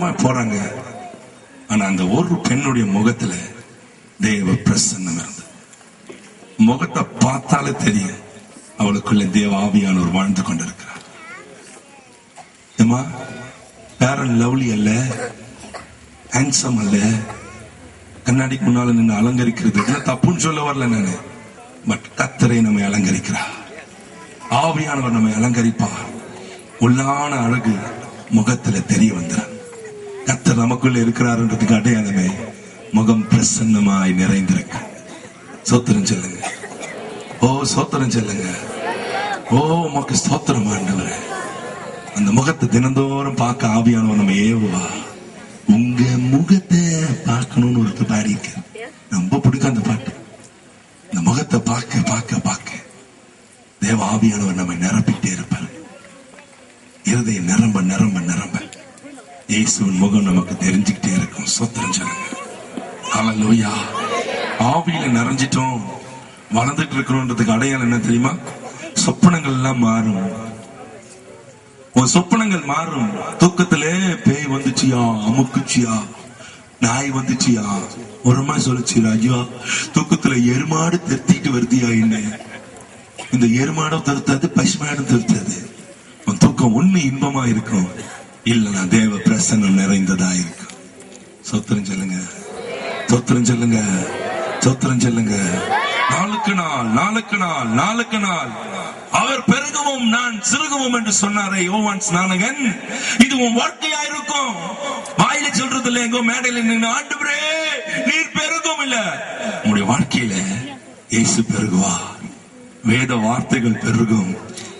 போறாங்க. ஆனா அந்த ஒரு பெண்ணுடைய முகத்துல தேவ பிரசன்னம் இருந்தது. முகத்தை பார்த்தாலே தெரியும் அவளுக்குள்ள தேவ ஆவியானவர் வாழ்ந்து கொண்டிருக்கிறார். ஏமா பேரன் லவ்லி அல்ல, ஹேண்ட்ஸம் அல்ல, கண்ணாடிக்கு முன்னால நின்று அலங்கரிக்கிறது தப்புன்னு சொல்ல வரல நானு. பட் கர்த்தரை நம்மை அலங்கரிக்கிறார், ஆவியானவர் நம்மை அலங்கரிப்பார். உள்ளான அழகு முகத்துல தெரிய வந்துடும். கர்த்தர் நமக்குள்ள இருக்கிறார்ன்றதுக்கு அடையாளமே முகம் பிரசன்னமாய் நிறைந்திருக்கு. சோத்திரம் சொல்லுங்க, ஓ சோத்திரம் சொல்லுங்க, ஓ உமக்கு ஸ்தோத்திரம் ஆண்டவரே. அந்த முகத்தை தினந்தோறும் பார்க்க ஆவியானவர் நம்ம ஏவுவா. உங்க முகத்தை பார்க்கணும்னு ஒருத்தர் பாடி இருக்கு, ரொம்ப பிடிக்கும் அந்த பாட்டு. இந்த முகத்தை பார்க்க பார்க்க பார்க்க தேவ ஆவியானவர் நம்மை நிரப்பிட்டே இருப்பார். இருதயம் நிரம்ப நிரம்ப நிரம்ப இயேசுவின் முகம் நமக்கு தெரிஞ்சுக்கிட்டே இருக்கும். சோத்திரம் சொல்லுங்க, ஹல்லேலூயா. ஆவியில நிறைஞ்சிட்டோம், வளர்ந்துட்டு இருக்கிறோன்றதுக்கு அடையாளம் என்ன தெரியுமா? சொப்பனங்கள் எல்லாம் மாறும். உன் சொப்பனங்கள் மாறும். தூக்கத்திலே பேய் வந்துச்சியா, அமுக்குச்சியா, நாய் வந்துச்சியா, ஒரு மாதிரி சொல்லுச்சு, ஐயா தூக்கத்துல எருமாடு திருத்திட்டு வருதியா, என்ன இந்த எருமாடும் திருத்தாது, பசுமாடும் திருத்தாது. உன் தூக்கம் ஒண்ணு இன்பமா இருக்கும், இல்லைன்னா தேவ பிரசன்னம் நிறைந்ததா இருக்கும். சோத்திரம் சொல்லுங்க, சோத்திரம் சொல்லுங்க, சோத்திரம் சொல்லுங்க. நாளுக்கு நாள் நாளுக்கு நாள் நாளுக்கு நாள் அவர் பெருகவும் நான் சிறுகவும் என்று சொன்னாரே யோவான் ஸ்நானகன். இது உன் வாழ்க்கையா இருக்கும். வாயில சொல்றது இல்ல, எங்கோ மேடையில நின்று ஆண்டவரே நீர் பெருகும் இல்ல. உங்களுடைய வாழ்க்கையில இயேசு பெருகுவா. வேத வார்த்தைகள் பெருகும்,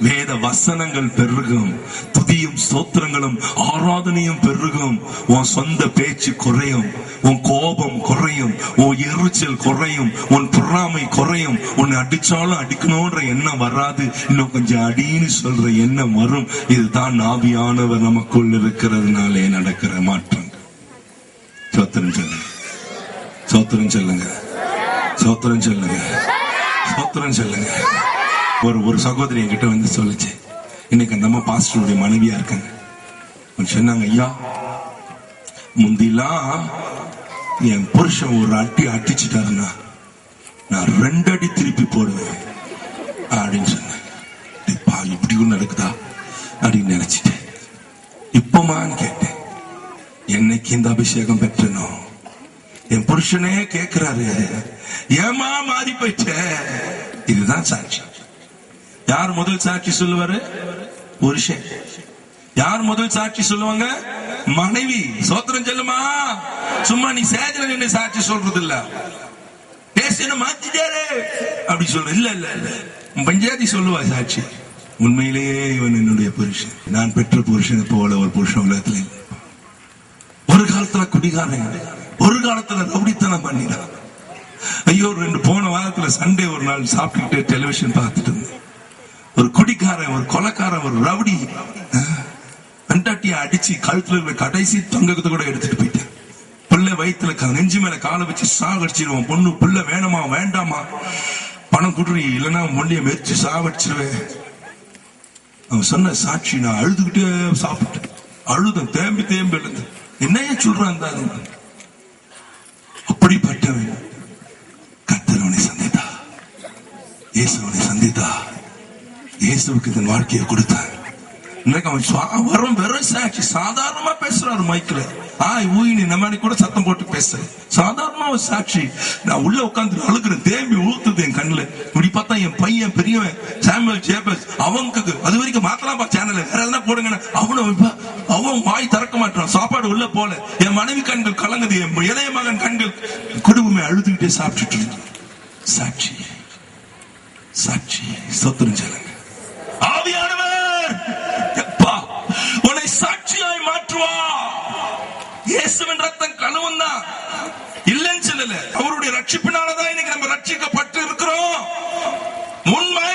வேத வசனங்கள் பெருகும், துதியும் ஸ்தோத்திரங்களும் ஆராதனையும் பெருகும். உன் சொந்த பேச்சு குறையும், உன் கோபம் குறையும், உன் எரிச்சல் குறையும், உன் பொறாமை குறையும். உன்னை அடிச்சாலும் அடிக்கணும்ன்ற எண்ணம் வராது, இன்னும் கொஞ்சம் அடின்னு சொல்ற எண்ணம் வரும். இதுதான் ஆவியானவர் நமக்குள் இருக்கிறதுனாலே நடக்கிற மாற்றம். சோத்திரம் சொல்லுங்க, சோத்திரம் சொல்லுங்க, சோத்திரம் சொல்லுங்க, சோத்திரம் சொல்லுங்க. ஒரு சகோதரி என்கிட்ட வந்து சொல்லுச்சு, இன்னைக்கு அந்த அம்மா பாஸ்டருடைய மனைவியா இருக்காங்க. சொன்னாங்க, ஐயா முந்திலாம் என் புருஷன் ஒரு அடி அடிச்சுட்டாருன்னா நான் 2 அடி திருப்பி போடுவேன் அப்படின்னு சொன்னேன். இப்படி ஒண்ணு நடக்குதா அப்படின்னு நினைச்சிட்டேன். இப்பமான்னு கேட்டேன், என்னைக்கு இந்த அபிஷேகம் பெற்றனோ என் புருஷனே கேட்கிறாரு, ஏமா மாறி போயிட்ட. இதுதான் சாட்சி. யார் முதல் சாட்சி சொல்லுவாரு? புருஷன். யார் முதல் சாட்சி சொல்லுவாங்க? மனைவி. சோத்திரம் சொல்லுமா. சும்மா நீ சேஜல நின்று சாட்சி சொல்றது இல்ல, பேச மாத்திட்டாரு அப்படி சொல்ற இல்ல இல்ல இல்ல. பஞ்சாயத்தி சொல்லுவா சாட்சி. உண்மையிலேயே இவன் என்னுடைய புருஷன், நான் பெற்ற புருஷனை போல ஒரு புருஷன் உலகத்துல இல்லை. ஒரு காலத்துல குடிகாரன், ஒரு காலத்துல ரவுடித்தனம் பண்ணினான். ஐயோ 2 போன வாரத்துல சண்டே ஒரு நாள் சாப்பிட்டுக்கிட்டு டெலிவிஷன் பார்த்துட்டு இருந்தேன். ஒரு குடிக்காரன், ஒரு கொலைக்காரன், ஒரு ரவுடி பெண்டாட்டிய அடிச்சு கழுத்துல இருக்கிற கடைசி தங்கத்தை கூட எடுத்துட்டு போயிட்டேன். பிள்ளை வயிற்றுல நெஞ்சு மேல காலை வச்சு சாகடிச்சிருவான். பொண்ணு பிள்ளை வேணுமா வேண்டாமா, பணம் குடுறி இல்லைன்னா மொழிய மெரிச்சு சாகடிச்சிருவேன். அவன் சொன்ன சாட்சி நான் அழுதுகிட்டே சாப்பிட்டேன். அழுதன், தேம்பி தேம்பி எழுந்து. என்னைய சொல்றான் அப்படிப்பட்டவன் கர்த்தர் அவனை சந்தித்தா, இயேசு அவனை சந்தித்தா, இயேசுவுக்கு தன் வாழ்க்கையை கொடுத்தான். இன்னைக்கு அவன் வரும் வெறும் சாட்சி. சாதாரணமா பேசுறாரு மைக்ல, ஊயினி நம்ம கூட சத்தம் போட்டு பேசுறேன். சாதாரணமா ஒரு சாட்சி. நான் உள்ள உட்கார்ந்து அழுகிறேன், தேம்பி ஊத்துது என் கண்ணுல. இப்படி பார்த்தா என் பையன் பெரியவன் சாமுவேல் ஜேபஸ், அவனுக்கு அது வரைக்கும் மாத்தலாமா சேனல் வேற எதனா போடுங்க, அவன் வாய் திறக்க மாட்டான். சாப்பாடு உள்ள போல என் மனைவி கண்கள் கலங்குது, என் இளைய மகன் கண்கள் குடும்பமே அழுதுகிட்டே சாப்பிட்டுட்டு இருக்கு. சாட்சி, சாட்சி. சோத்திரம் சொல்லுங்க. ஆவியானவர் உன்னை சாட்சியாய் மாற்றுவா. இயேசுவின் ரத்தம் கழுவும் தான், இல்லைன்னு சொல்லல. அவருடைய ரட்சிப்பினாலதான் இன்னைக்கு நம்ம ரட்சிக்கப்பட்டு இருக்கிறோம், உண்மை.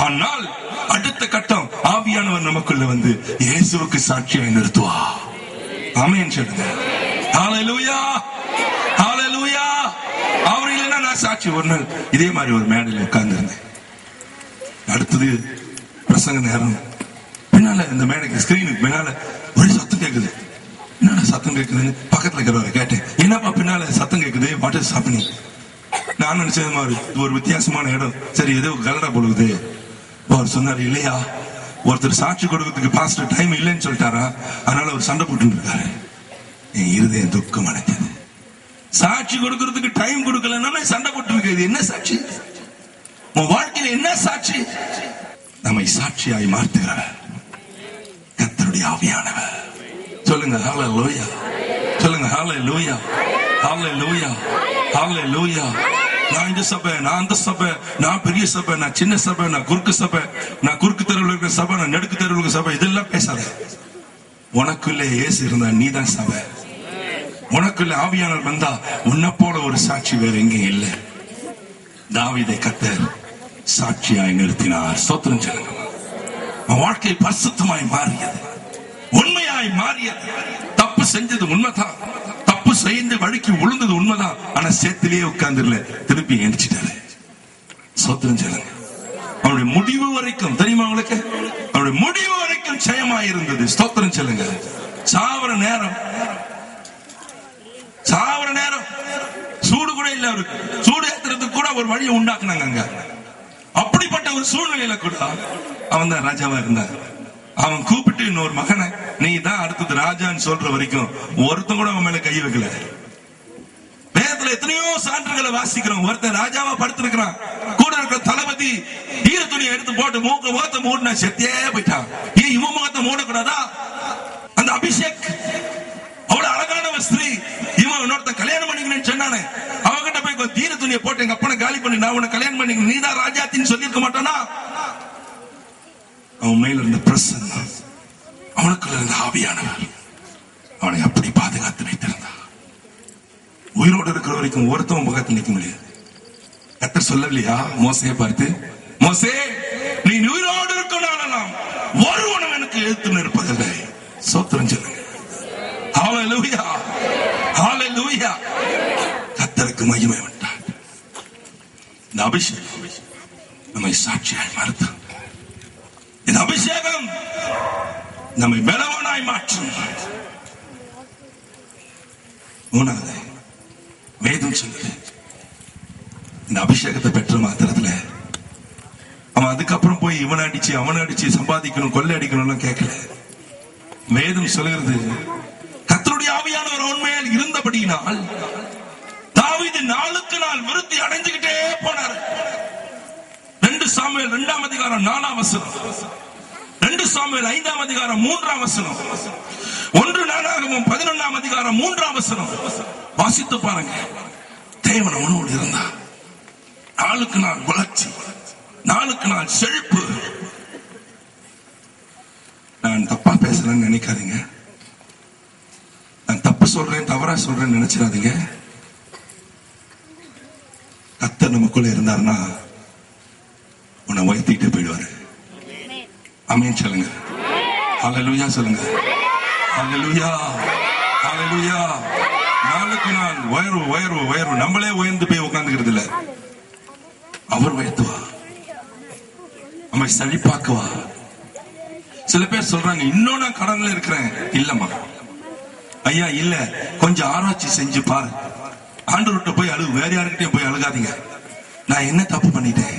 ஆனால் அடுத்த கட்டம், ஆவியானவர் நமக்குள்ள வந்து இயேசுவுக்கு சாட்சியாய் நிறுத்துவா. ஆமென் சொல்லுங்க. ஹல்லேலூயா, ஹல்லேலூயா. அவர் இல்லைன்னா நான் சாட்சி. ஒரு நாள் இதே மாதிரி ஒரு மேடையில் உட்கார்ந்து இருந்தேன். அடுத்தது பிரசங்க நேரம். பின்னால இந்த மேடைக்கு ஸ்கிரீனுக்கு பின்னால ஒரே சத்தம் கேக்குது. என்னடா சத்தம் கேட்குதுன்னு பக்கத்துல இருக்கிறவரை கேட்டேன். என்னப்பா பின்னால சத்தம் கேட்குது, வாட் இஸ் ஹேப்பனிங்? நான் நினைச்சது மாதிரி ஒரு வித்தியாசமான இடம், சரி ஏதோ கலடா போடுது. அவர் சொன்னார், இல்லையா ஒருத்தர் சாட்சி கொடுக்கறதுக்கு பாஸ்டர் டைம் இல்லைன்னு சொல்லிட்டாரா, அதனால அவர் சண்டை போட்டு இருக்காரு. என் இருதயம் துக்கம் அடைஞ்சது. சாட்சி கொடுக்கறதுக்கு டைம் கொடுக்கலன்னா சண்டை போட்டு இருக்கு. என்ன சாட்சி? உன் வாழ்க்கையில என்ன சாட்சி? நம்மை சாட்சியாய் மாற்றுகிறவர் கர்த்தருடைய ஆவியானவர். சொல்லுங்க ஹல்லேலூயா, சொல்லுங்க ஹல்லேலூயா, ஹல்லேலூயா, ஹல்லேலூயா. நான் இந்த சபை, நான் அந்த சபை, நான் பெரிய சபை, நான் சின்ன சபை, நான் குறுக்கு சபை, நான் குறுக்கு தெருவில் இருக்கிற சபை, நான் நெடுக்கு தெருவில் இருக்கிற சபை, இதெல்லாம் பேசாத. உனக்குள்ளே இயேசு இருந்தா நீதான் சபை. உனக்குள்ள ஆவியானவர் வந்தா உன்னை போல ஒரு சாட்சி வேற எங்கேயும் இல்லை. தாவீதை கர்த்தர் சாட்சியாய் நிறுத்தினார். ஸ்தோத்திரம் சொல்லுங்க. வாழ்க்கை பரிசுத்தமாய் மாறியது, உண்மையாய் மாறியது. தப்பு செஞ்சது உண்மைதான், தப்பு செய்து வழிக்கு விழுந்தது உண்மைதான். ஆனா சேத்திலேயே உட்கார்ந்துல திருப்பி எந்திரிச்சிட்டாரு. ஸ்தோத்திரம் சொல்லுங்க. அவருடைய முடிவு வரைக்கும் தெரியுமா உங்களுக்கு? அவருடைய முடிவு வரைக்கும் ஜெயமாய் இருந்தது. ஸ்தோத்திரம் சொல்லுங்க. சாவர நேரம் சூடு கூட இல்ல அவருக்கு. சூடு ஏத்துறதுக்கு கூட ஒரு வழியை உண்டாக்குனாங்க. அப்படிப்பட்ட ஒரு சூழ்நிலையில கூட அவன் தான் ராஜாவா இருந்தான். அவன் கூப்பிட்டு இன்னொரு மகனை, நீ தான் அடுத்தது ராஜான்னு சொல்ற வரைக்கும் ஒருத்தன் கூட அவன் மேல கை வைக்கல. வேதத்துல எத்தனையோ சான்றுகளை வாசிக்கிறோம். ஒருத்தன் ராஜாவா படுத்திருக்கிறான், கூட இருக்கிற தளபதி ஈர துணியை எடுத்து போட்டு முகத்தை மூடினா செத்தே போயிட்டான். ஏன் இவன் முகத்தை மூடக்கூடாதா? அந்த அபிஷேக் அவ்வளவு அழகான ஒரு ஸ்திரீ, இவன் இன்னொருத்த கல்யாணம் பண்ணிக்கிறேன்னு சொன்னானே, அவங்கிட்ட போய் தீர துணியை போட்டு எங்க அப்பனை காலி பண்ணி நான் உன்னை கல்யாணம் பண்ணிக்கிறேன், நீதான் ராஜாத்தின்னு சொல்லியிருக்க மாட்டானா? அவன் மேல இருந்த பிரசன்னம், அவனுக்குள்ள இருந்த ஆவியானவர் அவனை அப்படி பாதுகாத்து வைத்திருந்தான். உயிரோடு இருக்கிற வரைக்கும் ஒருத்தவன் முகத்தில் நிற்க முடியாது. கர்த்தர் சொல்லலையா மோசையை பார்த்து, மோசே நீ உயிரோடு இருக்கணும், ஒருவனும் எனக்கு எதிர்த்து நிற்பதில்லை. ஸ்தோத்திரம் சொல்லுங்க. ஹல்லேலூயா, ஹல்லேலூயா. கர்த்தருக்கு மகிமை உண்டாக. இந்த அபிஷேகம் நம்மை சாட்சியாய் மாற்றும். இந்த அபிஷேகம் நம்மை பலவானாய் மாற்றும். மூணாவது வேதம் சொல்லுது, இந்த அபிஷேகத்தை பெற்ற மாத்திரத்துல அவன் அதுக்கப்புறம் போய் இவனை அடிச்சு அவனை அடிச்சு சம்பாதிக்கணும், கொள்ளை அடிக்கணும் கேட்கல. வேதம் சொல்லுகிறது, கர்த்தருடைய ஆவியானவர் உண்மையில் இருந்தபடியினால் தாவீது நாளுக்கு நாள் விருத்தி அடைஞ்சுக்கிட்டே போனார். 2 சாமுவேல் 2ஆம் அதிகாரம் 4ஆம் வசனம், 2 சாமுவேல் 5ஆம் அதிகாரம் 3ஆம் வசனம், 1 நாளாகமம் 11ஆம் அதிகாரம் 3ஆம் வசனம் வாசித்து பாருங்க. தேவன் அவனோடு இருந்தார். நாளுக்கு நாள் வளர்ச்சி, நாளுக்கு நாள் செழிப்பு. நான் தப்பா பேசலன்னு நினைக்காதீங்க, நான் தப்பு சொல்றேன் தவறா சொல்றேன்னு நினைச்சிடாதீங்க. கர்த்தர் நமக்குள்ள இருந்தாருன்னா உன்னை உயர்த்திட்டே போயிடுவாரு. ஆமென் சொல்லுங்க. ஹல்லேலூயா சொல்லுங்க. ஹல்லேலூயா, ஹல்லேலூயா. நாளுக்கு நாள் உயர்வு உயர்வு உயர்வு. நம்மளே உயர்ந்து போய் உட்கார்ந்துக்கிறது இல்ல, அவர் உயர்த்துவா, நம்மை செழிப்பாக்குவா. சில பேர் சொல்றாங்க, இன்னும் நான் கடன்ல இருக்கிறேன். இல்லம்மா ஐயா, இல்ல, கொஞ்சம் ஆராய்ச்சி செஞ்சு பாரு. ஆண்டவர்கிட்ட போய் அழுகு, வேற யாருக்கிட்டையும் போய் அழுகாதீங்க. நான் என்ன தப்பு பண்ணிட்டேன்?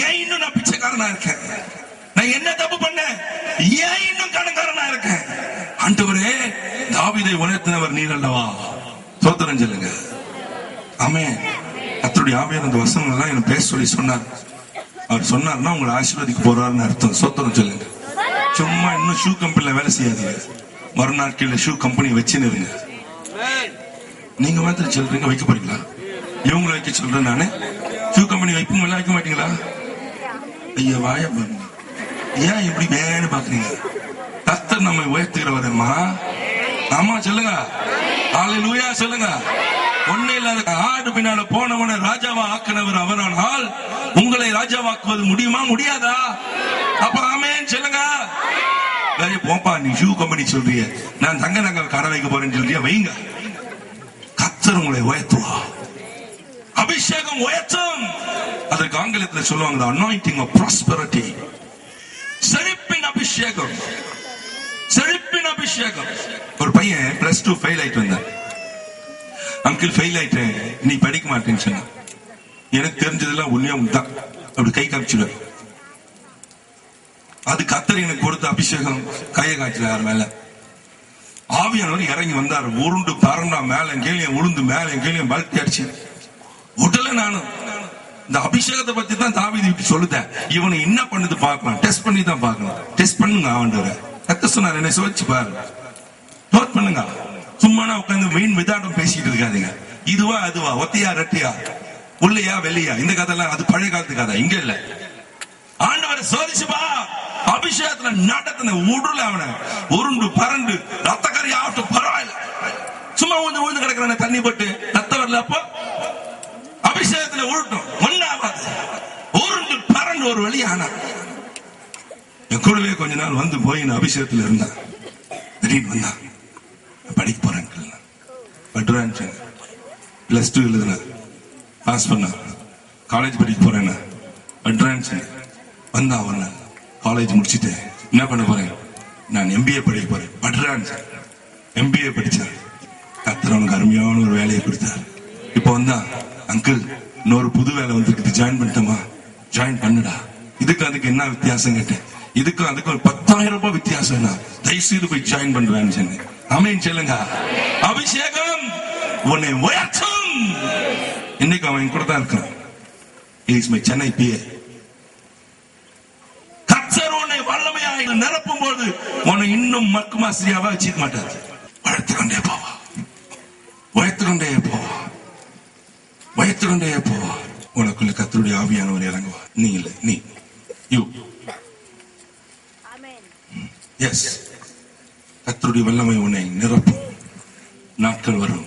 ஏன் இன்னும் நான் பிச்சைக்காரனா இருக்கேன்? நான் என்ன தப்பு பண்ணேன்? ஏன் இன்னும் கடன்காரனா இருக்கேன்? ஆண்டவரே, தாவீதை உயர்த்தினவர் நீர் அல்லவா? ஸ்தோத்திரம் சொல்லுங்க. ஆமென். கர்த்தருடைய ஆவியானவர் அந்த வசனங்கள் எல்லாம் எனக்கு பேச சொல்லி சொன்னார். அவர் சொன்னார்னா உங்களை ஆசீர்வதிக்க போறாருன்னு அர்த்தம். ஸ்தோத்திரம் சொல்லுங்க. சும்மா இன்னும் ஷூ கம்பெனில வேலை செய்யாதீங்க, மறுநாட்கள்ல ஷூ கம்பெனி வச்சுன்னு இருங்க. நீங்க மாத்திரம் சொல்றீங்க, வைக்க போறீங்களா? இவங்களை வைக்க சொல்றேன் நானு. ஷூ கம்பெனி வைப்பீங்களா, வைக்க மாட்டீங்களா? ஐயா வாய பாருங்க, ஏன் இப்படி வேணும் பாக்குறீங்க? கர்த்தர் நம்மை உயர்த்துகிறவரம்மா. ஆமா சொல்லுங்க. ஹல்லேலூயா சொல்லுங்க. ஒண்ணு இல்லாத ஆடு பின்னால போனவன ராஜாவா ஆக்கினவர் அவரானால் உங்களை ராஜாவாக்குவது முடியுமா? முடியாதா? அப்ப ஆமென் சொல்லுங்க. வேற போப்பா, நீ ஷூ கம்பெனி சொல்றிய, நான் தங்க நகை கடை வைக்க போறேன்னு சொல்றியா, வைங்க. கர்த்தர் உங்களை உயர்த்துவா. அபிஷேகம் உயர்த்தும். அதற்கு ஆங்கிலத்தில் சொல்லுவாங்க the anointing of prosperity. செழிப்பின் அபிஷேகம், செழிப்பின் அபிஷேகம். ஒரு பையன் +2 ஃபெயில் ஆயிட்டு வந்தான். அங்கிள் ஃபெயில் ஆயிட்டேன், நீ படிக்க மாட்டேன்னு சொன்ன. எனக்கு தெரிஞ்சதெல்லாம் உண்மையா உண்தான். அப்படி கை காமிச்சுடுவேன். அது கர்த்தர் எனக்கு கொடுத்த அபிஷேகம். கையை காய்ச்சல மேல ஆவியானவர் இறங்கி வந்தார். உருண்டு பறந்தா மேல கீழே உளுந்து மேல கீழே பல்ட்டி அடிச்சு உடல. நானும் இந்த அபிஷேகத்தை பத்தி தான் தாவீது இப்படி சொல்லுதேன். இவனை என்ன பண்ணுது பார்க்கலாம், டெஸ்ட் பண்ணி தான் பார்க்கணும். டெஸ்ட் பண்ணுங்க ஆண்டவரே. கர்த்தர் சொன்னார், என்னை சோதிச்சு பாரு, நோட் பண்ணுங்க. சும்மா உட்காந்து வீண் விதாட்டம் பேசிட்டு இருக்காதீங்க. இதுவா அதுவா, ஒத்தையா ரெட்டியா, உள்ளையா வெளியா, இந்த கதைலாம் அது பழைய காலத்து கதை, இங்க இல்ல. ஆண்டவரை சோதிச்சுப்பா. அபிஷேகத்துல நடத்தின உடல அவனை உருண்டு பறந்து ரத்தக்கறி ஆகட்டும் பரவாயில்ல. சும்மா ஊந்து ஊந்து கிடக்குறான தண்ணி போட்டு ரத்தம் வரல. அப்போ அபிஷேகத்துல உருட்டும் ஒன்னாவது உருண்டு பறந்து ஒரு வழி. ஆனா என் கூடவே கொஞ்ச நாள் வந்து போய் நான் அபிஷேகத்துல இருந்தான். திடீர்னு வந்தான், படிக்க போறேன், பட்டுறான், +2 எழுதுன, பாஸ் பண்ண, காலேஜ் படிக்க போறேன், பட்டுறான் வந்தா. அவன் காலேஜ் முடிச்சுட்டு என்ன பண்ண போறேன், நான் MBA படிக்க போறேன், பட்டுறான். MBA படிச்சார். கர்த்தர் அவனுக்கு அருமையான ஒரு வேலையை கொடுத்தார். இப்ப வந்தா, அங்கிள் இன்னொரு புது வேலை வந்துருக்கு, ஜாயின் பண்ணிட்டோமா? ஜாயின் பண்ணுடா. இதுக்கு அதுக்கு என்ன வித்தியாசம் கேட்டேன். இதுக்கும் அதுக்கு ஒரு 10,000 ரூபாய் வித்தியாசம். தயவு செய்து போய் ஜாயின் பண்றான்னு சொன்னேன். ஆமென் சொல்லுங்க. அபிஷேகம் உன்னை உயர்த்தும். இன்னைக்கு அவன் கூட தான் இருக்கான். Is my Chennai PA. கர்த்தர் உன்னை வல்லமையாக நிரப்பும் போது உன்னை இன்னும் மக்குமாசிரியாவா வச்சுக்க மாட்டார். வளர்த்துக்கொண்டே போவா, உயர்த்துக்கொண்டே போவா, உயர்த்துக்கொண்டே போவா. உனக்குள்ள கர்த்தருடைய ஆவியானவர் இறங்குவா. நீ இல்ல, நீ யூ. எஸ், கர்த்தருடைய வல்லமை உன்னை நிரப்பும். நாட்கள் வரும்,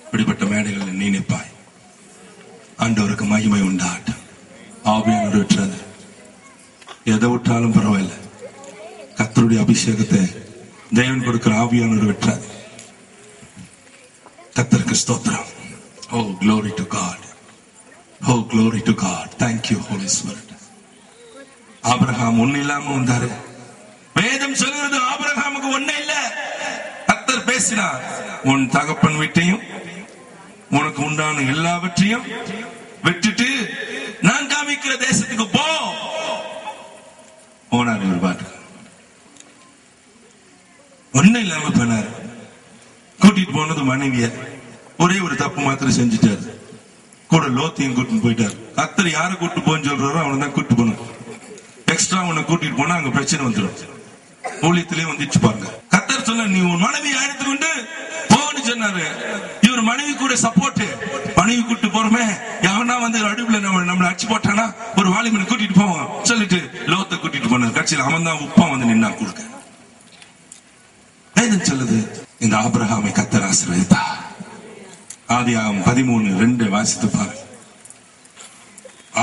இப்படிப்பட்ட மேடைகளில் நீ நிற்பாய். ஆண்டவருக்கு மகிமை உண்டாட்டும். ஆவியானவர் விட்டுறது, எதை விட்டாலும் பரவாயில்ல. கர்த்தருடைய அபிஷேகத்தை தேவன் கொடுக்கிற ஆவியானவர் விட்டுறாது. கர்த்தருக்கு ஸ்தோத்திரம். Oh, glory to God. Oh, glory to God. Thank you, Holy Spirit. Abraham ஒண்ணு இல்லாம வந்தாரு. வேதம் சொல்கிறது ஆபிரகாமுக்கு ஒண்ணு இல்ல. கர்த்தர் பேசினார், உன் தகப்பன் வீட்டையும் உனக்கு உண்டான எல்லாவற்றையும் விட்டுட்டு நான் காமிக்கிற தேசத்துக்கு போ. போனார். ஒரு பாட்டு ஒண்ணு இல்லாம போனார். கூட்டிட்டு போனது மனைவிய. ஒரே ஒரு தப்பு மாத்திரம் செஞ்சுட்டாரு. கூட லோத்தையும் கூட்டிட்டு போயிட்டாரு. கர்த்தர் யாரை கூட்டு போன்னு சொல்றாரோ அவனை தான் கூட்டு போனார். எக்ஸ்ட்ரா உன்னை கூட்டிட்டு போனா அங்க பிரச்சனை வந்துடும். ஊழியத்திலே வந்துச்சு பாருங்க. கர்த்தர் சொன்ன, நீ உன் மனைவியை எடுத்துக்கொண்டு போன்னு சொன்னாரு. இவர் மனைவி கூட சப்போர்ட். மனைவி கூட்டு போறோமே, எவனா வந்து அடுப்புல நம்மள அடிச்சு போட்டானா ஒரு வாலிபனை கூட்டிட்டு போவோம் சொல்லிட்டு லோத்தை கூட்டிட்டு போனார். கட்சியில் அவன் தான் உப்பா வந்து நின்னா கொடுக்க. வேதம் சொல்லுது, இந்த ஆபிரகாமை கர்த்தர் ஆசீர்வதித்தா. ஆதியாகமம் 13:2 வாசித்து பாருங்க.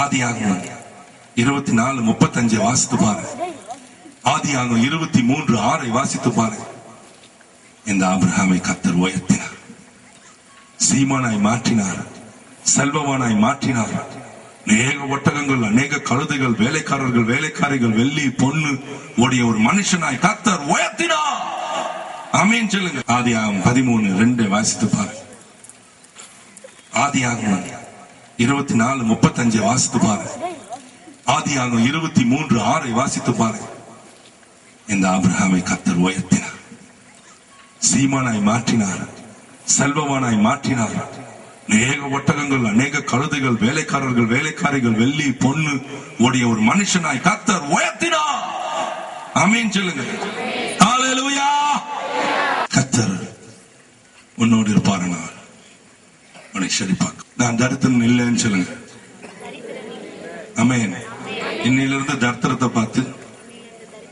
ஆதியாகமம் 24:35 வாசித்து பாருங்க. ஆதியாகமம் 23:6 வாசித்து பாருங்க. இந்த ஆபிரகாமை கர்த்தர் உயர்த்தினார், சீமானாய் மாற்றினார், செல்வமானாய் மாற்றினார். அநேக ஒட்டகங்கள், அநேக கழுதைகள், வேலைக்காரர்கள், வேலைக்காரிகள், வெள்ளி பொண்ணு உடைய ஒரு மனுஷனாய் கர்த்தர் உயர்த்தினார். ஆமென் சொல்லுங்க. ஆதியாகமம் 13:2 வாசித்து பாருங்க. ஆதியாகமம் 24:35 வாசித்து பாருங்க. ஆதியாகமம் 23:6 வாசித்து பாருங்க. இந்த ஆபிரகாமை கர்த்தர் உயர்த்தினார், சீமானாய் மாற்றினார், செல்வமானாய் மாற்றினார். அநேக ஒட்டகங்கள், அநேக கழுதைகள், வேலைக்காரர்கள், வேலைக்காரிகள், வெள்ளி பொண்ணு உடைய ஒரு மனுஷனாய் கர்த்தர் உயர்த்தினார். ஆமென் சொல்லுங்க. ஹல்லேலூயா. கர்த்தர் உன்னோடு இருப்பாருனால் உன்னை செழிப்பாக்கும். நான் தரித்திரம் இல்லைன்னு சொல்லுங்க. ஆமென். இன்னையிலிருந்து தரித்திரத்தை பார்த்து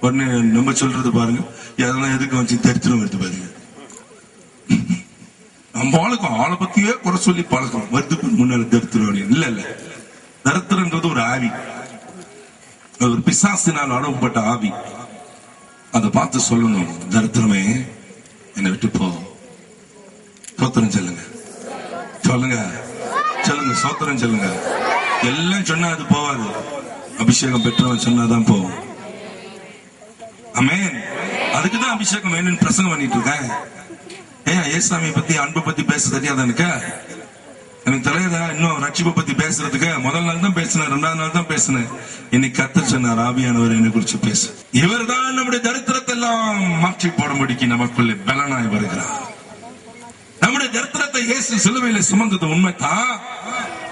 உடனே நம்ம சொல்றது பாருங்க, அதெல்லாம் எதுக்கு வச்சு தரித்திரம் வருது பாருங்க. நம்ம ஆளுக்கும் ஆளை பத்தியே குறை சொல்லி பழக்கம் வருது. முன்னால தரித்திரம் இல்ல இல்ல. தரித்திரன்றது ஒரு ஆவி, ஒரு பிசாசினால் அனுப்பப்பட்ட ஆவி. அதை பார்த்து சொல்லணும், தரித்திரமே என்னை விட்டு போ. சோத்திரம் சொல்லுங்க, சொல்லுங்க, சொல்லுங்க, சோத்திரம் சொல்லுங்க. எல்லாம் சொன்னா அது போவாது. அபிஷேகம் பெற்றவன் சொன்னாதான் போவோம். ஆமென். அதுக்குதான் தான் அபிஷேகம் வேணும்னு பிரசங்கம் பண்ணிட்டு இருக்கேன். ஏன் ஏசாமியை பத்தி அன்பை பத்தி பேச தெரியாத எனக்கு தெரியாதா? இன்னும் ரட்சிப்பை பத்தி பேசுறதுக்கு முதல் நாள் தான் பேசினேன், 2வது நாள் தான் பேசினேன். இன்னைக்கு கர்த்தர் சொன்னார், ஆவியானவர் என்னை குறிச்சு பேசு. இவர் தான் நம்முடைய தரித்திரத்தை எல்லாம் மாற்றி போடும்படிக்கு நமக்குள்ளே பலனாய் வருகிறார். நம்முடைய தரித்திரத்தை இயேசு சிலுவையில சுமந்தது உண்மைதான்.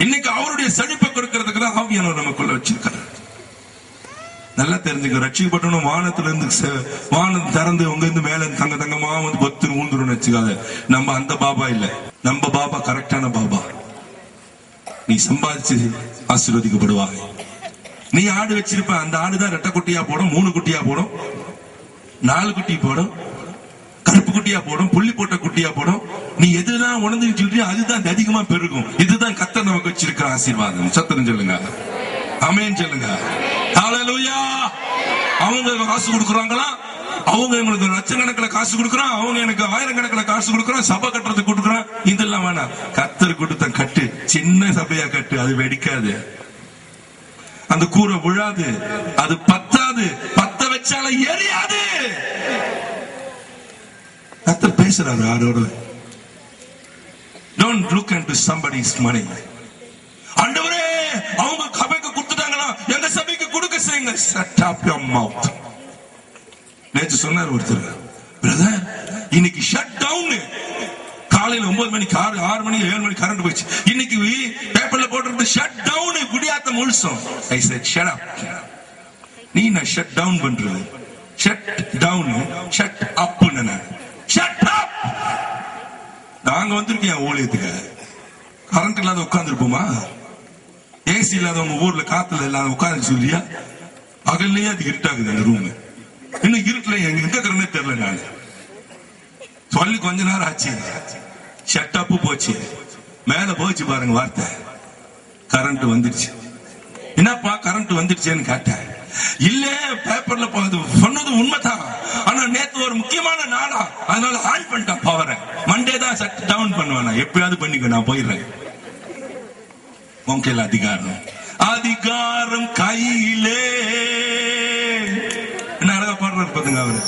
இன்னைக்கு அவருடைய செழிப்பை கொடுக்கிறதுக்கு தான் ஆவியானவர் நமக்குள்ள வச்சிருக்காரு. நல்லா தெரிஞ்சுக்க, ரட்சிக்கப்பட்டணும் வானத்துல இருந்து வானம் திறந்து உங்க இருந்து மேல தங்கமா வந்து பத்து ஊந்துரும் வச்சுக்காத. நம்ம அந்த பாபா இல்ல, நம்ம பாபா கரெக்டான பாபா. நீ சம்பாதிச்சு ஆசீர்வதிக்கப்படுவாய். நீ ஆடு வச்சிருப்ப, அந்த ஆடுதான் 2 குட்டியா போடும், 3 குட்டியா போடும், 4 குட்டி போடும், கருப்பு குட்டியா போடும், புள்ளி போட்ட குட்டியா போடும். நீ எதுதான் உணர்ந்து சொல்றியோ அதுதான் அதிகமா பெருகும். இதுதான் கர்த்தர் நமக்கு வச்சிருக்கிற ஆசீர்வாதம். சத்தம் சொல்லுங்க, ஆமென் சொல்லுங்க. ஹல்லேலூயா. அவங்க காசு கொடுக்குறாங்களா? அவங்க எங்களுக்கு லட்சக்கணக்கில் காசு கொடுக்குறான், அவங்க எனக்கு 1000கணக்கில் காசு கொடுக்குறான், சபை கட்டுறதுக்கு கொடுக்குறான். இதெல்லாம் வேணாம். கர்த்தர் கொடுத்த கட்டு, சின்ன சபையா கட்டு, அது வெடிக்காது, அந்த கூரை விழாது, அது பத்தாது, பத்த வச்சால எரியாது. கர்த்தர் பேசுறாரு யாரோட. Don't look into somebody's money. ஆண்டவரே அவங்க சபைக்கு கொடுத்துட்டாங்களா, எங்க சபைக்கு கொடுக்க செய்யுங்க. Shut up your mouth. நேற்று சொன்னார் ஒருத்தர், பிரதர் இன்னைக்கு ஷட் டவுன். காலையில 9 மணிக்கு 6 மணி 7 மணிக்கு கரண்ட் போயிடுச்சு. இன்னைக்கு பேப்பர்ல போட்டு ஷட் டவுன், குடியாத்த முழுசும். I said shut up. நீ நான் ஷட் டவுன் பண்றது, shut down, shut up. Shut up. நாங்க வந்திருக்கேன் ஊழியத்துக்கு. கரண்ட் இல்லாத உட்கார்ந்துருப்போமா? ஏசி இல்லாதவங்க ஊர்ல காத்துல இல்லாத உட்கார்ந்து சொல்லியா? பகல்லையே அது இருட்டாகுது அந்த ரூம். இன்னும் இருட்டுல எங்க இருக்கிறனே தெரியல. நான் சொல்லி கொஞ்ச நேரம் ஆச்சு, ஷட்டப்பு போச்சு. மேல போச்சு பாருங்க வார்த்தை, கரண்ட் வந்துடுச்சு. என்னப்பா கரண்ட் வந்துடுச்சேன்னு கேட்டேன். இல்ல பேப்பர்ல சொன்னது உண்மைதான், ஆனா நேத்து ஒரு முக்கியமான நாளா, அதனால ஆன் பண்ணிட்டான் பவரை. மண்டே தான் ஷட் டவுன் பண்ணுவானா, எப்பயாவது பண்ணிக்க, நான் போயிடுறேன். உங்க அதிகாரம், அதிகாரம் கையிலே. என்ன அழகா பாடுறாரு பாத்துங்க அவரு.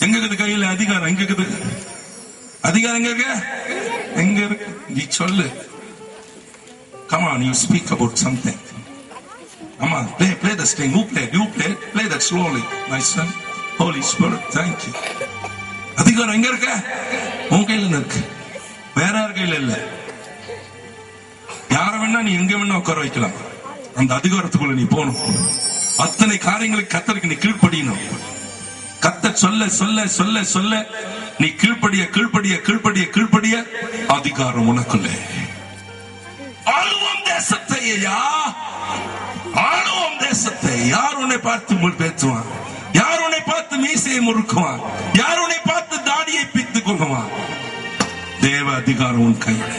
எங்க இருக்குது கையில அதிகாரம்? எங்க இருக்குது அதிகாரம்? எங்க இருக்கு? எங்க இருக்கு? நீ சொல்லு. Come on, you speak about something. Come on, play the string. Who played? You played. Play that slowly, my son. Holy Spirit, thank you. அதிகாரம் எங்க இருக்கு? உன் கையில இருக்கு, வேற யார் கையில இல்ல. யார வேணா நீ எங்க வேணா உட்கார வைக்கலாம். அந்த அதிகாரத்துக்குள்ள நீ போகணும். அத்தனை காரியங்களுக்கு கர்த்தருக்கு நீ கீழ்ப்படியணும். கர்த்தர் சொல்ல சொல்ல சொல்ல சொல்ல நீ கீழ்ப்படிய கீழ்ப்படிய கீழ்ப்படிய கீழ்ப்படிய அதிகாரம் உனக்குள்ள. ஆளுவோம் தேசத்தையா, ஆளுவோம் தேசத்தை. யார் உன்னை பார்த்து பேசுவான்? யார் உன்னை பார்த்து மீசையை முறுக்குவான்? யார் உன்னை பார்த்து தாடியை பித்துக் கொள்ளுவான்? தேவ அதிகாரம் உன் கையில்.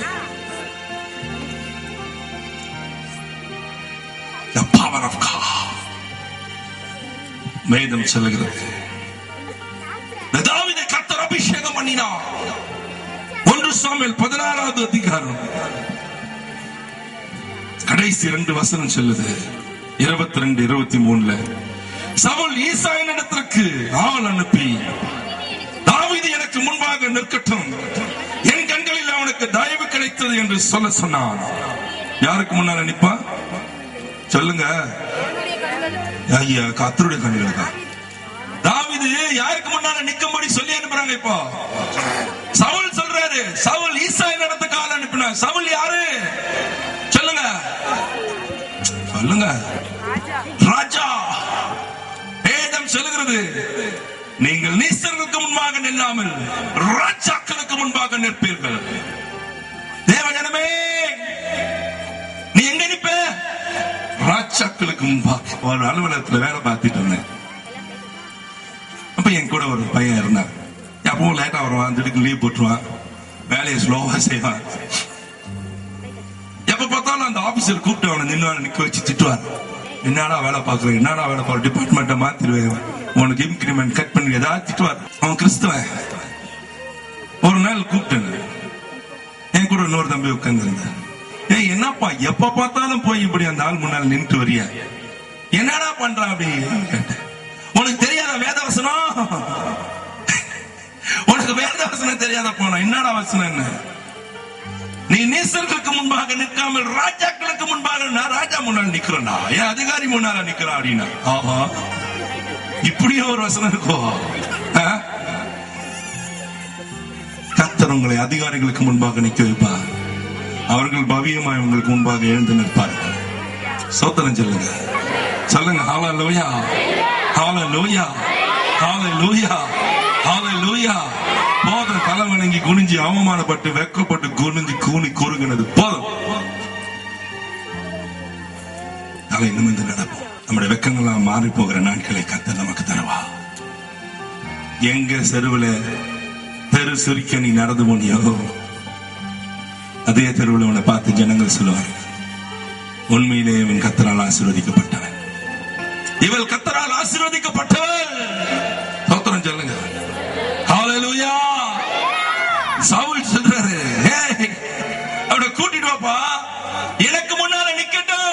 The power of God. வேதம் சொல்லுகிறது, தாவீதை கர்த்தர் அபிஷேகம் பண்ணினார். 1 சாமுவேல் 16வது அதிகாரம் கடைசி 2 வசனம் சொல்லுது, 22 23. சவுல் ஈசாயின் இடத்திற்கு ஆள் அனுப்பி, தாவீது எனக்கு முன்பாக நிற்கட்டும், என் கண்களில் அவனுக்கு தயவு கிடைத்தது என்று சொல்ல சொன்னான். யாருக்கு முன்னால நிப்பா சொல்லுங்க? ஐயா, கர்த்தருடைய கண்களுக்கா? தாவீது யாருக்கு முன்னால நிக்கும்படி சொல்லி அனுப்புறாங்க. இப்போ சவுல் சொல்றாரு, சவுல் ஈசாயின் இடத்துக்கு ஆள் அனுப்பினா. சவுல் யாரு சொல்லுங்க? சொல்லுங்க, ராஜா. வேதம் சொல்லுகிறது, நீங்கள் நீசர்களுக்கு முன்பாக நில்லாமல் ராஜாக்களுக்கு முன்பாக நிற்பீர்கள். தேவஜனமே, நீ எங்க நிற்ப? ராஜாக்களுக்கு முன்பாக. ஒரு அலுவலகத்துல வேலை பார்த்துட்டு இருந்தேன். அப்ப என் கூட ஒரு பையன் இருந்தான். எப்பவும் லேட்டா வருவான், திடீர்னு லீவ் போட்டுருவான், வேலையை ஸ்லோவா செய்வான். எப்ப பார்த்தாலும் அந்த ஆபீசர் கூப்பிட்டு அவனை நிக்க வச்சு திட்டுவார். என்னடா வேலை பார்க்குறேன், என்னடா வேலை பார்க்குற, டிபார்ட்மெண்ட்டை மாத்திருவேன், உனக்கு இன்கிரிமெண்ட் கட் பண்ணி ஏதாவது திட்டுவார். அவன் கிறிஸ்தவன். ஒரு நாள் கூப்பிட்டேன், என் கூட இன்னொரு தம்பி உட்கார்ந்து இருந்தார். ஏய் என்னப்பா எப்ப பார்த்தாலும் போய் இப்படி அந்த ஆள் முன்னால் நின்று வரியா, என்னடா பண்ற அப்படி கேட்டேன். உனக்கு தெரியாத வேதவசனம்? உனக்கு வேத வசனம் தெரியாத போனா என்னடா வசனம் என்ன? நீ நேசர்களுக்கு முன்பாக நிற்காமல் ராஜாக்களுக்கு முன்பாக, நான் ராஜா முன்னால் நிக்கிறேன்டா, என் அதிகாரி முன்னால நிக்கிறேன் அப்படின்னா, ஆஹா இப்படியே ஒரு வசனம் இருக்கோ? கர்த்தர் உங்களை அதிகாரிகளுக்கு முன்பாக நிக்க வைப்பார். அவர்கள் பவியமாய் உங்களுக்கு முன்பாக எழுந்து நிற்பார்கள். சோத்திரம் சொல்லுங்க, சொல்லுங்க ஹல்லேலூயா, ஹல்லேலூயா, ஹல்லேலூயா, ஹல்லேலூயா. போதும் தலை வணங்கி குனிஞ்சி அவமானப்பட்டு வெக்கப்பட்டு குனிஞ்சி கூனி கூறுகிறது போதும். தலை நிமிர்ந்து நடப்போம். நம்முடைய வெக்கங்கள்லாம் மாறி போகிற நாட்களை கர்த்தர் நமக்கு தருவா. எங்க செருவுல தெரு சிரிக்க நீ நடந்து போனியோ, அதே தெருவில் உன்னை பார்த்து ஜனங்கள் சொல்லுவார்கள், உண்மையிலே இவன் கர்த்தரால் ஆசீர்வதிக்கப்பட்டவன், இவள் கர்த்தரால் ஆசீர்வதிக்கப்பட்டவள். ஸ்தோத்திரம் சொல்லுங்க, ஹல்லேலூயா. சவுல் சொல்றாரு, அவனை கூட்டிட்டு வாப்பா, எனக்கு முன்னால நிக்கட்டும்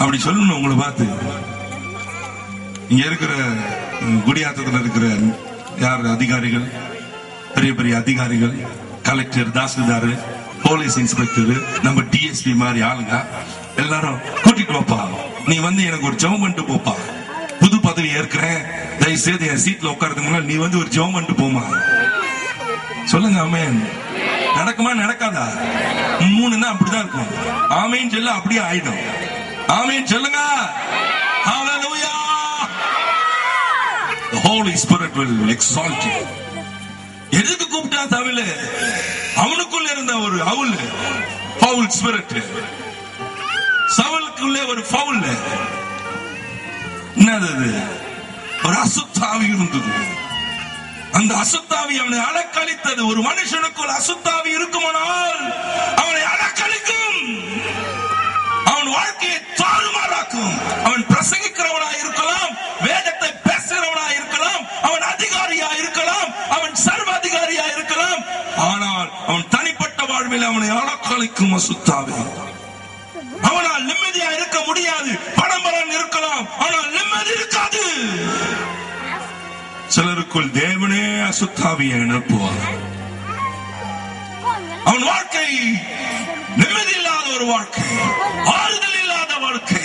அப்படி சொல்லணும். உங்களை பார்த்து இங்க இருக்கிற குடியாத்தத்தில் இருக்கிற யார் அதிகாரிகள், பெரிய பெரிய அதிகாரிகள், கலெக்டர், தாசில்தார், போலீஸ் இன்ஸ்பெக்டர், நம்ம டிஎஸ்பி மாதிரி ஆளுங்க எல்லாரும் கூட்டிட்டு வாப்பா, நீ வந்து எனக்கு ஒரு ஜெபம் பண்ணிட்டு போப்பா, புது பதவி ஏற்கிறேன், தயவு செய்து என் சீட்ல உட்கார்றதுக்கு முன்னாடி நீ வந்து ஒரு ஜெபம் பண்ணிட்டு போமா. சொல்லுங்க ஆமென். நடக்குமா நடக்காதா? மூணுன்னா அப்படிதான் இருக்கும். ஆமென் சொல்ல அப்படியே ஆயிடும். ஆமென் சொல்லுங்க. ஹல்லேலூயா. The Holy Spirit will exalt you. எதுக்கு கூப்பிட்டா தவில? அவனுக்குள்ள இருந்த ஒரு ஃபவுல் ஸ்பிரிட், சவுலுக்குள்ளே ஒரு ஃபவுல், என்னது, ஒரு அசுத்தாவி இருந்தது. அந்த அசுத்தாவி அவனை அலக்களித்தது. ஒரு மனுஷனுக்குள் அசுத்தாவி இருக்குமானால் அவனை அலக்களிக்கும், அவன் வாழ்க்கையை தாறுமாறாக்கும். அவன் பிரசங்கிக்கிறவனாய் இருக்கலாம், வேதத்தை பேசுகிறவனாய் இருக்கலாம், அவன் அதிகாரியா இருக்கலாம், அவன் சர்வ அதிகாரியா இருக்கலாம், ஆனால் அவன் தனிப்பட்ட வாழ்வில் அவனை அலக்களிக்கும் அசுத்தாவி. அவனால் நிம்மதியா இருக்க முடியாது. பணபலன் இருக்கலாம், ஆனால் நிம்மதி இருக்காது. சிலருக்குள் தேவனே அசுத்தாவியை அனுப்புவார். அவன் வாழ்க்கை நிம்மதி இல்லாத ஒரு வாழ்க்கை, ஆறுதல் இல்லாத வாழ்க்கை.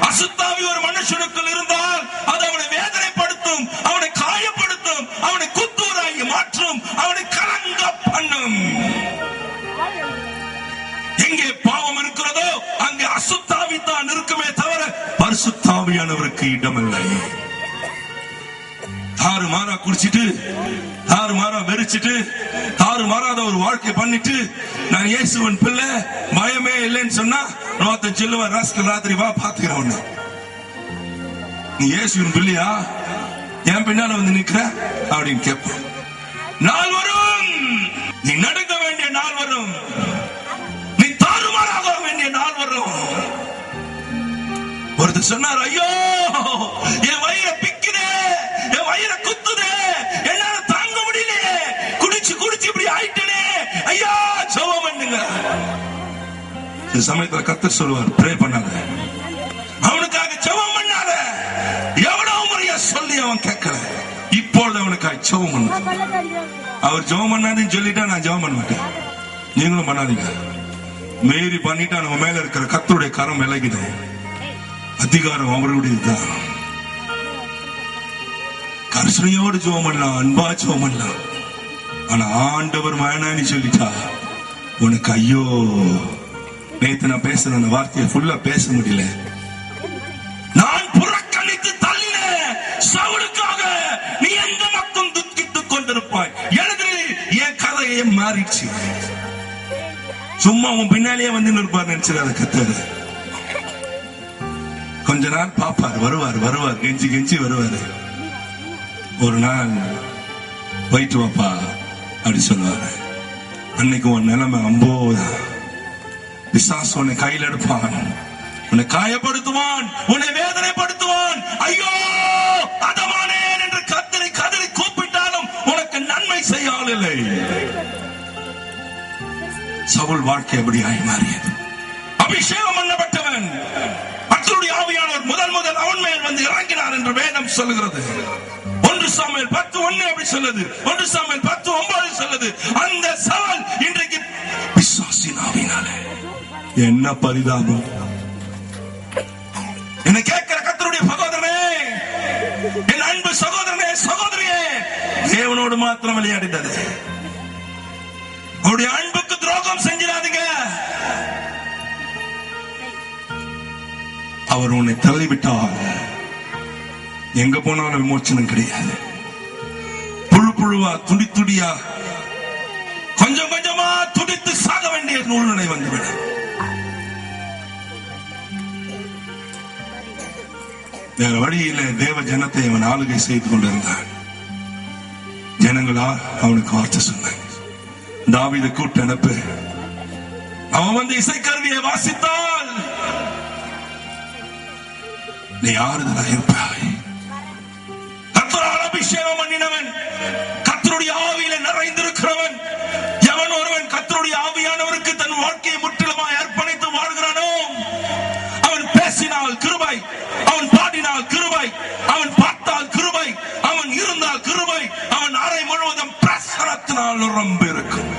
அசுத்தாவி ஒரு மனுஷனுக்குள் இருந்தால் அது அவனை வேதனைப்படுத்தும், அவனை காயப்படுத்தும், அவனை குத்தூராகி மாற்றும், அவனை கலங்க பண்ணும். எங்கே பாவம் இருக்கிறதோ அங்கே அசுத்தாவி தான் இருக்குமே தவிர பரிசுத்தாவியானவருக்கு இடமில்லை. தாறு மாறா குடிச்சிட்டு, தாறு மாறா வெறிச்சிட்டு, தாறு மாறாத ஒரு வாழ்க்கை பண்ணிட்டு, நான் இயேசுவின் பிள்ளை, பயமே இல்லைன்னு சொன்னா ஒருத்தன் சொல்லுவான், ராஸ்கல் ராத்திரி வா பாத்துக்கிறவன், நீ இயேசுவின் பிள்ளையா, என் பின்னால வந்து நிக்கிற அப்படின்னு கேட்பான். நாள் வரும், நீ நடுங்க வேண்டிய நாள் வரும், நீ தாறுமாறாக வேண்டிய நாள் வரும். ஒருத்தர் சொன்னார், ஐயோ என் வயிறை பிக்குதே, என் வயிறை குத்துதே, என்னால தாங்க முடியலையே, குடிச்சு குடிச்சு இப்படி ஆயிட்டனே, ஐயா ஜெபம் பண்ணுங்க. இந்த சமயத்துல கர்த்தர் சொல்லுவார், ப்ரே பண்ணாத, அவனுக்காக ஜெபம் பண்ணாத. எவ்வளவு முறையா சொல்லி அவன் கேட்கல, இப்பொழுது அவனுக்காக ஜெபம் பண்ணு. அவர் ஜெபம் பண்ணாதுன்னு சொல்லிட்டா நான் ஜெபம் பண்ண மாட்டேன், நீங்களும் பண்ணாதீங்க. மீறி பண்ணிட்டா நம்ம மேல இருக்கிற கர்த்தருடைய கரம் விலகுது, அதிகாரம் அவர்களுடையதுதான். கர்சனையோடு ஜெபம் பண்ணலாம், அன்பா ஜெபம் பண்ணலாம். ஆனா ஆண்டவர் வேணான்னு சொல்லிட்டா உனக்கு ஐயோ. நேத்து நான் பேசுற அந்த வார்த்தையை ஃபுல்லா பேச முடியல. நான் புறக்கணித்து தள்ளின சவுலுக்காக நீ எந்த மக்களும் துக்கித்துக் கொண்டிருப்பாய். எழுது, என் கதையை மாறிடுச்சு. சும்மா உன் பின்னாலேயே வந்து நிற்பார் நினைச்சிடாத கர்த்தர். கொஞ்ச நாள் பாப்பார், வருவார், கெஞ்சி கெஞ்சி வருவாரு. ஒரு நாள் போயிட்டு வாப்பா அப்படி சொல்லுவாரு. அன்னைக்கு உன் நிலைமை அம்போதான். பிசாசு உன்னை கையில் எடுப்பான், உன்னை காயப்படுத்துவான், உன்னை வேதனைப்படுத்துவான். ஐயோ அதமானேன் என்று கதறி கூப்பிட்டாலும் உனக்கு நன்மை செய்ய ஆள் இல்லை. சவுல் வாழ்க்கை எப்படியாய் மாறியது. அபிஷேகம் பண்ணப்பட்டவன், கர்த்தருடைய ஆவியானவர் முதல் அவன் மேல் வந்து இறங்கினார் என்று வேதம் சொல்லுகிறது. 1 சாமுவேல் 10:1 அப்படி சொல்லுது, 1 சாமுவேல் 10:9 சொல்லுது. அந்த சவுல் இன்றைக்கு பிசாசின் ஆவியினாலே. என்ன பரிதாபம்! என்ன கேட்கிற கர்த்தருடைய சகோதரனே, என் அன்பு சகோதரனே, சகோதரியே, தேவனோடு மாத்திரம் விளையாடிட்டது. அவருடைய அன்புக்கு துரோகம் செஞ்சிடாதீங்க. அவர் உன்னை தள்ளிவிட்டால் எங்க போனாலும் விமோச்சனம் கிடையாது. புழு புழுவா, துடி துடியா, கொஞ்சம் கொஞ்சமா துடித்து சாக வேண்டிய சூழ்நிலை வந்துவிடும். வேற வழியில தேவ ஜனத்தை அவன் ஆளுகை செய்து கொண்டிருந்தான். ஜனங்களா அவனுக்கு வார்த்தை சொன்னாங்க, தாவீதை கூட்டு அனுப்பு. அவன் வந்து இசைக்கருவியை வாசித்தால் நீ ஆறுதலா இருப்பாய். கர்த்தரால் அபிஷேகம் பண்ணினவன், கர்த்தருடைய ஆவியில நிறைந்திருக்கிறவன் எவன் ஒருவன் கர்த்தருடைய ஆவியானவருக்கு தன் வாழ்க்கையை முற்றிலுமாய் அர்ப்பணித்து வாழ்கிறானோ அவன் பேசினால் கிருபை, அவன் பாடினால் கிருபை, அவன் பார்த்தால் கிருபை, அவன் இருந்தால் கிருபை, அவன் அறை முழுவதும் பிரசனத்தினால் ரொம்ப இருக்கும்.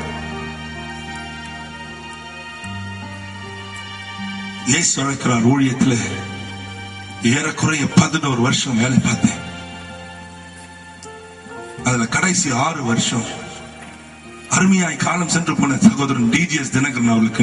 இயேசு அழைக்கிறார் ஊழியத்தில் ஏறக்குறைய 11 வருஷம் வேலை பார்த்தேன். அதுல கடைசி 6 வருஷம் அருமையாய் காலம் சென்று போன சகோதரன் டிஜிஎஸ் தினகரன் அவர்களுக்கு